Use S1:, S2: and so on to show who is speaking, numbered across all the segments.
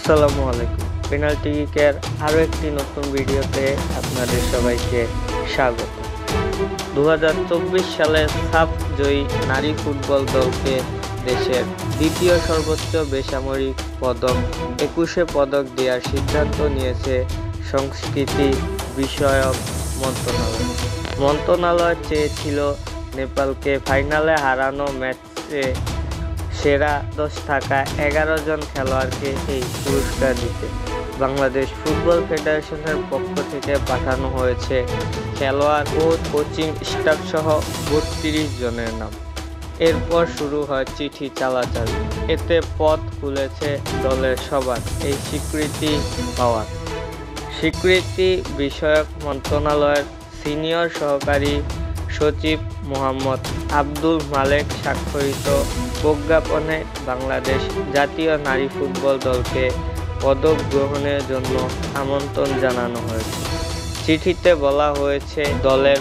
S1: আসসালামু আলাইকুম। পেনাল্টি কিকের আরও একটি নতুন ভিডিওতে আপনাদের সবাইকে স্বাগত। 2024 সালে সাফ জয়ী নারী ফুটবল দলকে দেশের দ্বিতীয় সর্বোচ্চ বেসামরিক পদক 21 পদক দেওয়ার সিদ্ধান্ত নিয়েছে সংস্কৃতি বিষয়ক মন্ত্রণালয়। মন্ত্রণালয় চেয়েছিল নেপালকে ফাইনালে হারানো ম্যাচে সেরা 10 থাকা 11 জন খেলোয়াড়কে এই পুরস্কার দিতে। বাংলাদেশ ফুটবল ফেডারেশনের পক্ষ থেকে পাঠানো হয়েছে খেলোয়াড় ও কোচিং স্টাফ সহ 32 জনের নাম। এরপর শুরু হয় চিঠি চালাচালি। এতে পথ খুলেছে দলের সবার এই স্বীকৃতি পাওয়ার। স্বীকৃতি বিষয়ক মন্ত্রণালয়ের সিনিয়র সহকারী সচিব মোহাম্মদ আব্দুল মালেক স্বাক্ষরিত প্রজ্ঞাপনে বাংলাদেশ জাতীয় নারী ফুটবল দলকে পদক গ্রহণের জন্য আমন্ত্রণ জানানো হয়েছে। চিঠিতে বলা হয়েছে দলের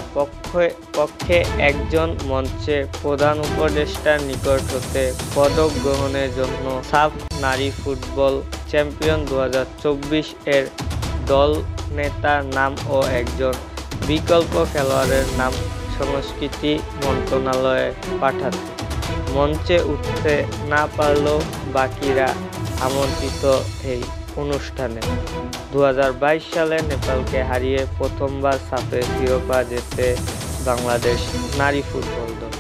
S1: পক্ষে একজন মঞ্চে প্রধান উপদেষ্টার নিকট হতে পদক গ্রহণের জন্য সাফ নারী ফুটবল চ্যাম্পিয়ন 2024 এর দল নেতার নাম ও একজন বিকল্প খেলোয়াড়ের নাম সংস্কৃতি মন্ত্রণালয়ে পাঠাতে। মঞ্চে উঠতে না পারলেও বাকিরা আমন্ত্রিত এই অনুষ্ঠানে। 2022 সালে নেপালকে হারিয়ে প্রথমবার সাফে শিরোপা জেতে বাংলাদেশ নারী ফুটবল দল।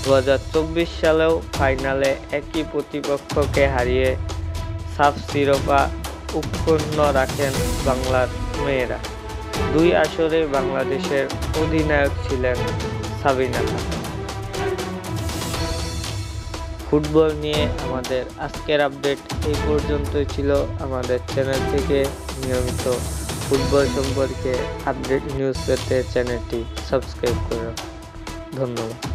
S1: 2024 সালেও ফাইনালে একই প্রতিপক্ষকে হারিয়ে সাফ শিরোপা অক্ষুণ্ণ রাখেন বাংলার মেয়েরা। 2 আসরে বাংলাদেশের অধিনায়ক ছিলেন সাবিনা খাতুন। ফুটবল নিয়ে আমাদের আজকের আপডেট এই পর্যন্তই ছিল। আমাদের চ্যানেল থেকে নিয়মিত ফুটবল সম্পর্কে আপডেট নিউজ পেতে চ্যানেলটি সাবস্ক্রাইব করুন। ধন্যবাদ।